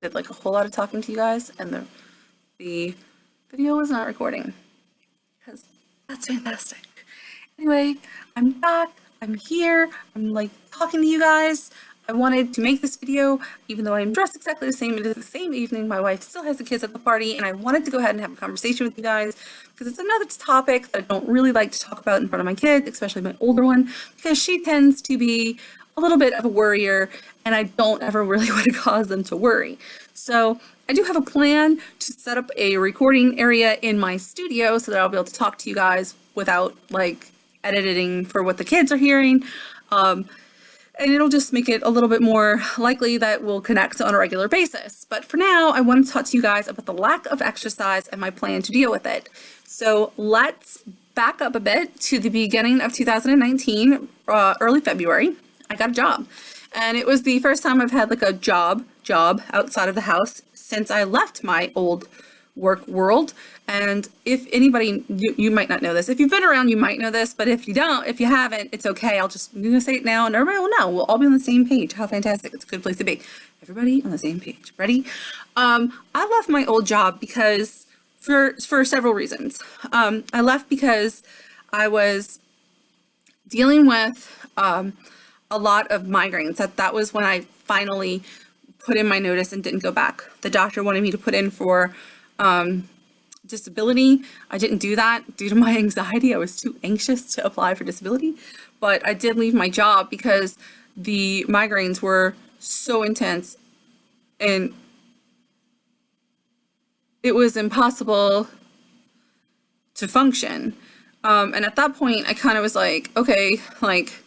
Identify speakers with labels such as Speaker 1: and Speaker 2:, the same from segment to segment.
Speaker 1: did like a whole lot of talking to you guys, and the video was not recording because that's fantastic. Anyway, I'm back. I'm here. I'm like talking to you guys. I wanted to make this video, even though I'm dressed exactly the same. It is the same evening. My wife still has the kids at the party, and I wanted to go ahead and have a conversation with you guys because it's another topic that I don't really like to talk about in front of my kids, especially my older one, because she tends to be a little bit of a worrier, and I don't ever really want to cause them to worry. So I do have a plan to set up a recording area in my studio so that I'll be able to talk to you guys without like editing for what the kids are hearing. And it'll just make it a little bit more likely that we'll connect on a regular basis. But for now, I want to talk to you guys about the lack of exercise and my plan to deal with it. So let's back up a bit to the beginning of 2019, early February. I got a job, and it was the first time I've had like a job outside of the house since I left my old work world. And if anybody, you might not know this. If you've been around, you might know this, but if you don't, if you haven't, it's okay. I'm gonna say it now and everybody will know. We'll all be on the same page. How fantastic. It's a good place to be. Everybody on the same page. Ready? I left my old job because for several reasons. I left because I was dealing with a lot of migraines. That was when I finally put in my notice and didn't go back. The doctor wanted me to put in for disability. I didn't do that due to my anxiety. I was too anxious to apply for disability, but I did leave my job because the migraines were so intense and it was impossible to function. And at that point, I kind of was like, okay, like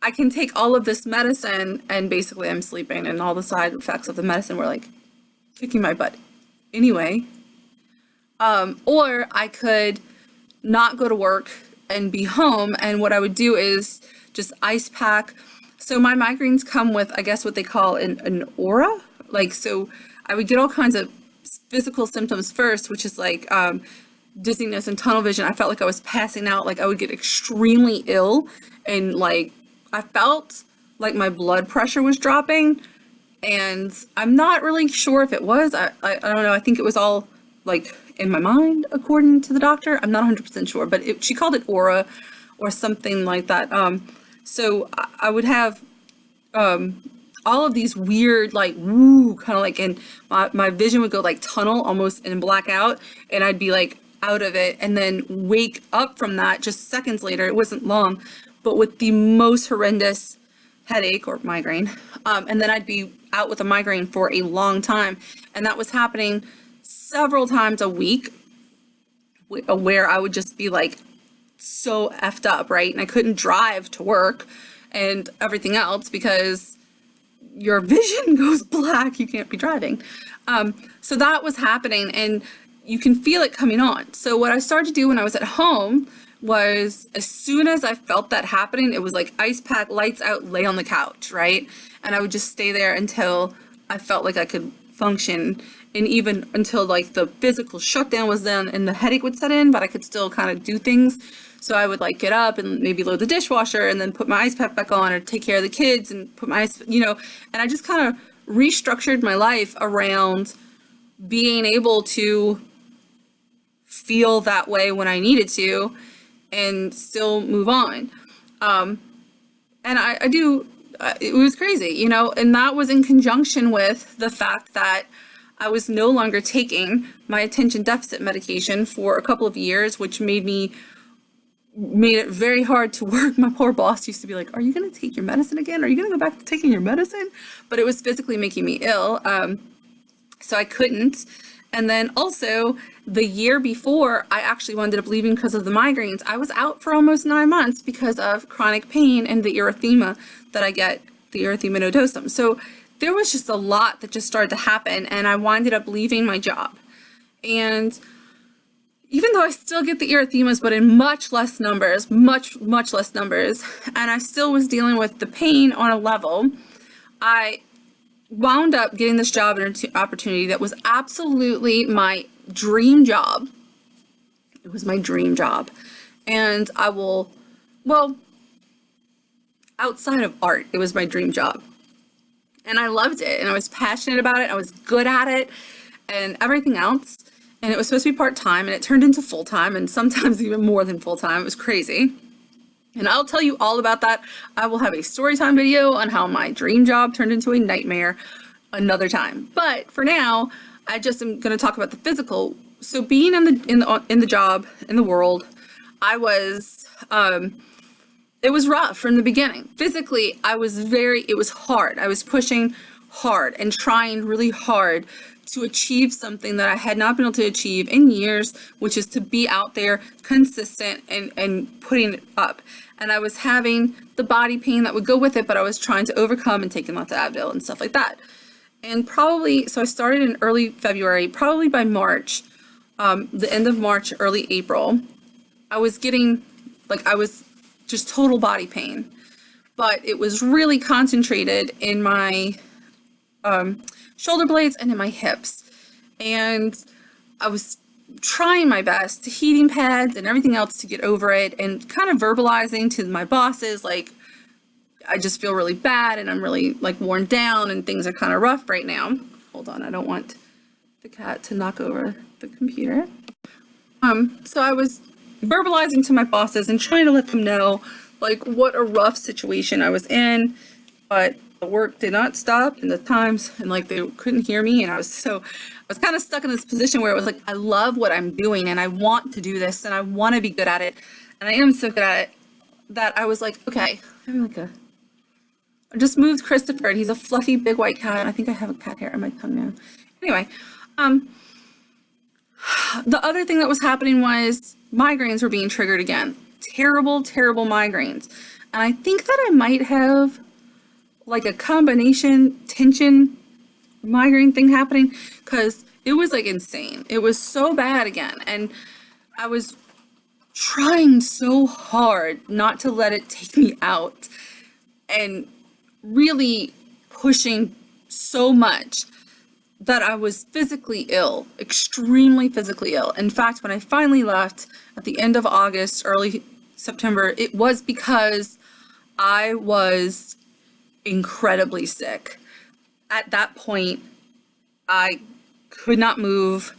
Speaker 1: I can take all of this medicine and basically I'm sleeping and all the side effects of the medicine were like kicking my butt anyway. Or I could not go to work and be home, and what I would do is just ice pack. So my migraines come with, I guess, what they call an aura. Like, so I would get all kinds of physical symptoms first, which is like dizziness and tunnel vision. I felt like I was passing out. Like I would get extremely ill, and like I felt like my blood pressure was dropping. And I'm not really sure if it was. I don't know. I think it was all like in my mind, according to the doctor. I'm not 100% sure, but she called it aura or something like that. So I would have all of these weird, like, woo, kind of like, and my vision would go like tunnel almost and black out, and I'd be like out of it and then wake up from that just seconds later. It wasn't long, but with the most horrendous headache or migraine. And then I'd be out with a migraine for a long time. And that was happening several times a week where I would just be like so effed up, right? And I couldn't drive to work and everything else because your vision goes black. You can't be driving. So that was happening and you can feel it coming on. So what I started to do when I was at home was as soon as I felt that happening, it was like ice pack, lights out, lay on the couch, right? And I would just stay there until I felt like I could function, and even until like the physical shutdown was done and the headache would set in, but I could still kind of do things. So I would like get up and maybe load the dishwasher and then put my ice pack back on or take care of the kids and put my ice, and I just kind of restructured my life around being able to feel that way when I needed to and still move on. And I do, it was crazy, and that was in conjunction with the fact that I was no longer taking my attention deficit medication for a couple of years, which made it very hard to work. My poor boss used to be like, are you going to take your medicine again? Are you going to go back to taking your medicine? But it was physically making me ill. So I couldn't. And then also the year before I actually ended up leaving because of the migraines, I was out for almost 9 months because of chronic pain and the erythema that I get, the erythema nodosum. So there was just a lot that just started to happen, and I winded up leaving my job. And even though I still get the erythemas, but in much less numbers, much less numbers, and I still was dealing with the pain on a level, I wound up getting this job opportunity that was absolutely my dream job. It was my dream job. And outside of art, it was my dream job. and I loved it, and I was passionate about it. I was good at it and everything else. And it was supposed to be part-time, and it turned into full-time, and sometimes even more than full-time. It was crazy. And I'll tell you all about that. I will have a story time video on how my dream job turned into a nightmare another time. But for now, I just am going to talk about the physical. So being in the job, in the world, I was it was rough from the beginning. Physically, it was hard. I was pushing hard and trying really hard to achieve something that I had not been able to achieve in years, which is to be out there consistent and putting it up. And I was having the body pain that would go with it, but I was trying to overcome and taking lots of Advil and stuff like that. And so I started in early February, probably by March, the end of March, early April, I was just total body pain, but it was really concentrated in my shoulder blades and in my hips. And I was trying my best to heating pads and everything else to get over it, and kind of verbalizing to my bosses, like, I just feel really bad and I'm really like worn down and things are kind of rough right now. Hold on, I don't want the cat to knock over the computer. So I was verbalizing to my bosses and trying to let them know like what a rough situation I was in, but the work did not stop in the times, and like they couldn't hear me. And I was kind of stuck in this position where it was like, I love what I'm doing and I want to do this and I want to be good at it. And I am so good at it that I was like, okay, I just moved Christopher, and he's a fluffy big white cat. And I think I have a cat hair on my tongue now. Anyway, the other thing that was happening was migraines were being triggered again. Terrible, terrible migraines. And I think that I might have like a combination tension migraine thing happening, because it was like insane. It was so bad again. And I was trying so hard not to let it take me out, and really pushing so much that I was physically ill, extremely physically ill. In fact, when I finally left at the end of August, early September, it was because I was incredibly sick. At that point, I could not move.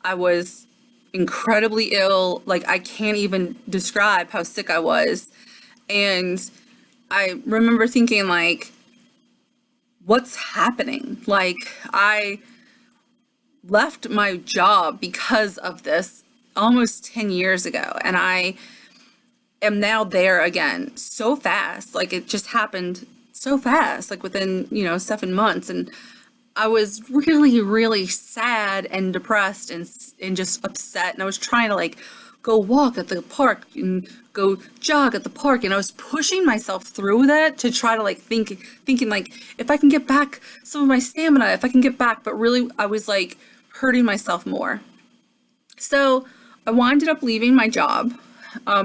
Speaker 1: I was incredibly ill. Like, I can't even describe how sick I was. And I remember thinking, like, what's happening? Like, I left my job because of this almost 10 years ago, and I am now there again so fast. Like, it just happened so fast, like within, 7 months. And I was really, really sad and depressed and just upset. And I was trying to like go walk at the park and go jog at the park. And I was pushing myself through that to try to like thinking like, if I can get back some of my stamina, if I can get back, but really I was like hurting myself more. So I winded up leaving my job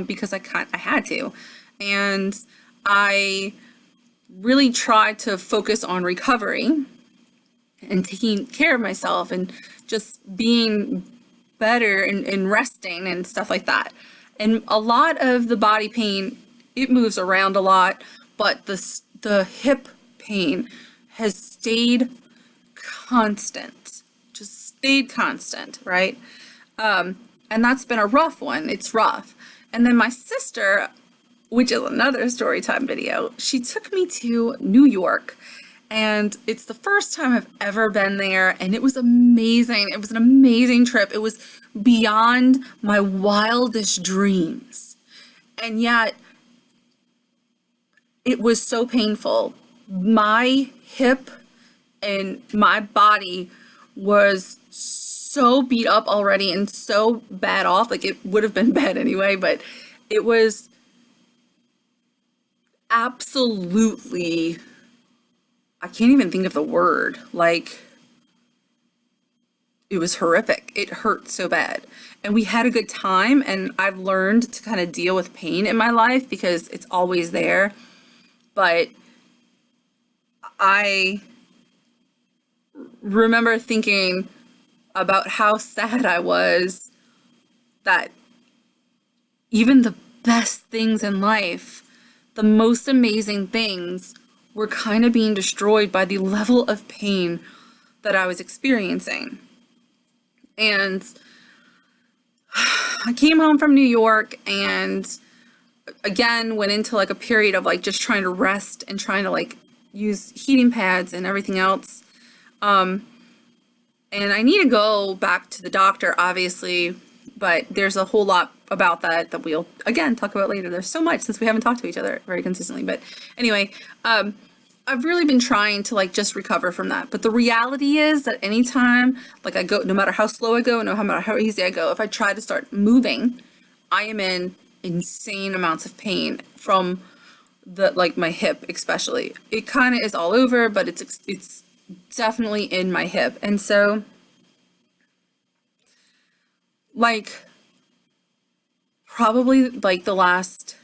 Speaker 1: because I had to. And I really tried to focus on recovery and taking care of myself and just being better and resting and stuff like that. And a lot of the body pain, it moves around a lot, but the hip pain has stayed constant, just stayed constant, right? And that's been a rough one. It's rough. And then my sister, which is another story time video, she took me to New York. And it's the first time I've ever been there, and it was amazing. It was an amazing trip. It was beyond my wildest dreams. And yet, it was so painful. My hip and my body was so beat up already and so bad off. Like, it would have been bad anyway, but it was absolutely, I can't even think of the word. Like, it was horrific. It hurt so bad. And we had a good time, and I've learned to kind of deal with pain in my life because it's always there. But I remember thinking about how sad I was that even the best things in life, the most amazing things, were kind of being destroyed by the level of pain that I was experiencing. And I came home from New York and again went into like a period of like just trying to rest and trying to like use heating pads and everything else. And I need to go back to the doctor, obviously, but there's a whole lot about that we'll again talk about later. There's so much since we haven't talked to each other very consistently. But anyway, I've really been trying to like just recover from that. But the reality is that anytime like I go, no matter how slow I go, no matter how easy I go, if I try to start moving, I am in insane amounts of pain from the like my hip especially. It kind of is all over, but it's definitely in my hip. And so like probably like the last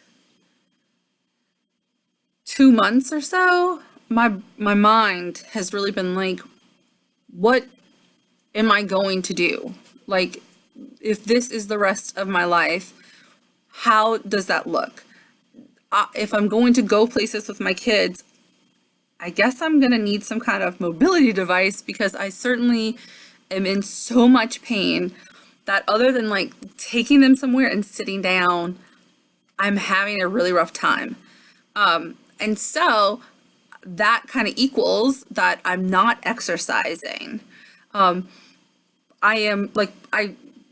Speaker 1: 2 months or so, my mind has really been like, what am I going to do? Like, if this is the rest of my life, how does that look? If I'm going to go places with my kids, I guess I'm going to need some kind of mobility device because I certainly am in so much pain that other than like taking them somewhere and sitting down, I'm having a really rough time. And so that kind of equals that I'm not exercising. I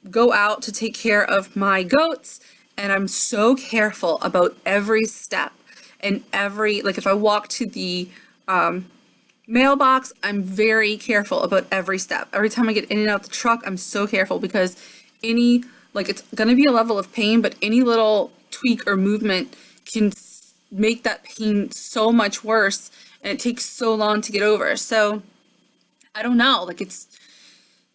Speaker 1: go out to take care of my goats and I'm so careful about every step and like if I walk to the mailbox, I'm very careful about every step. Every time I get in and out the truck, I'm so careful because it's going to be a level of pain, but any little tweak or movement can make that pain so much worse and it takes so long to get over. So I don't know, like it's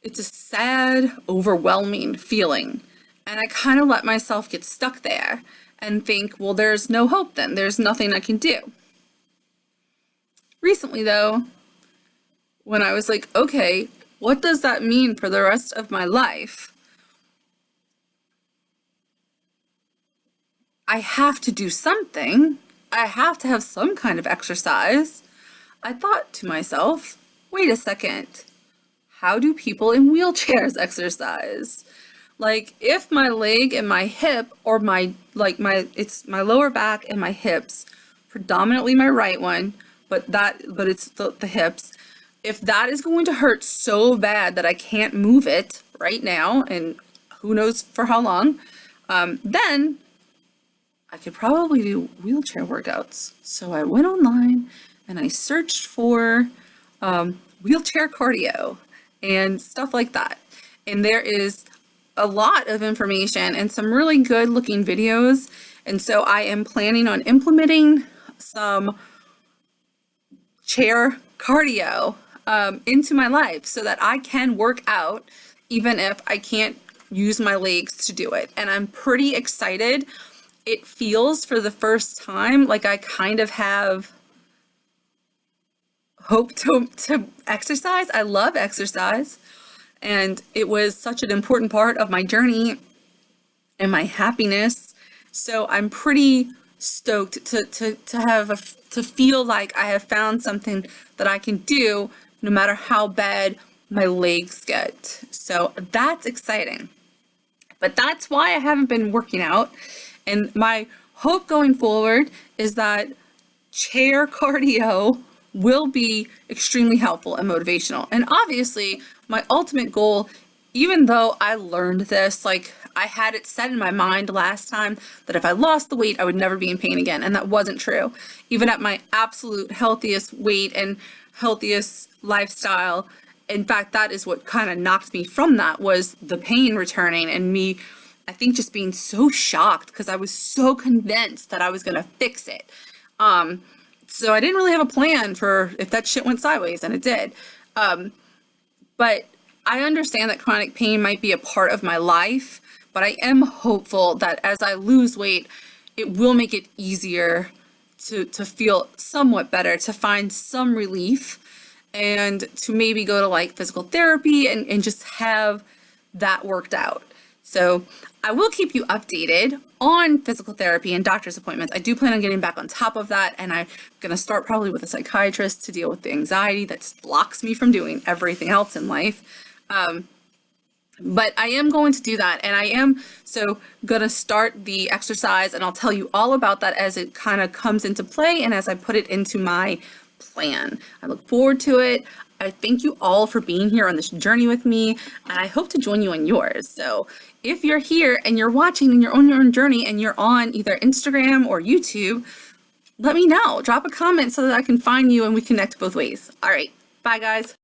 Speaker 1: a sad, overwhelming feeling. And I kind of let myself get stuck there and think, well, there's no hope then. There's nothing I can do. Recently though, when I was like, okay, what does that mean for the rest of my life? I have to do something. I have to have some kind of exercise. I thought to myself, wait a second, how do people in wheelchairs exercise? Like if my leg and my hip or it's my lower back and my hips, predominantly my right one, but it's the hips. If that is going to hurt so bad that I can't move it right now, and who knows for how long, then I could probably do wheelchair workouts. So I went online and I searched for wheelchair cardio and stuff like that. And there is a lot of information and some really good looking videos. And so I am planning on implementing some chair cardio into my life so that I can work out even if I can't use my legs to do it. And I'm pretty excited. It feels for the first time like I kind of have hope to exercise. I love exercise. And it was such an important part of my journey and my happiness. So I'm pretty stoked to feel like I have found something that I can do no matter how bad my legs get. So that's exciting. But that's why I haven't been working out. And my hope going forward is that chair cardio will be extremely helpful and motivational. And obviously, my ultimate goal, even though I learned this, like I had it set in my mind last time that if I lost the weight, I would never be in pain again. And that wasn't true. Even at my absolute healthiest weight and healthiest lifestyle, in fact, that is what kind of knocked me from that was the pain returning and me, I think, just being so shocked because I was so convinced that I was going to fix it. So I didn't really have a plan for if that shit went sideways, and it did. But I understand that chronic pain might be a part of my life, but I am hopeful that as I lose weight, it will make it easier to feel somewhat better, to find some relief, and to maybe go to like physical therapy and just have that worked out. So I will keep you updated on physical therapy and doctor's appointments. I do plan on getting back on top of that, and I'm going to start probably with a psychiatrist to deal with the anxiety that blocks me from doing everything else in life. But I am going to do that, and I am going to start the exercise, and I'll tell you all about that as it kind of comes into play and as I put it into my plan. I look forward to it. I thank you all for being here on this journey with me, and I hope to join you on yours. So if you're here and you're watching and you're on your own journey and you're on either Instagram or YouTube, let me know. Drop a comment so that I can find you and we connect both ways. All right. Bye, guys.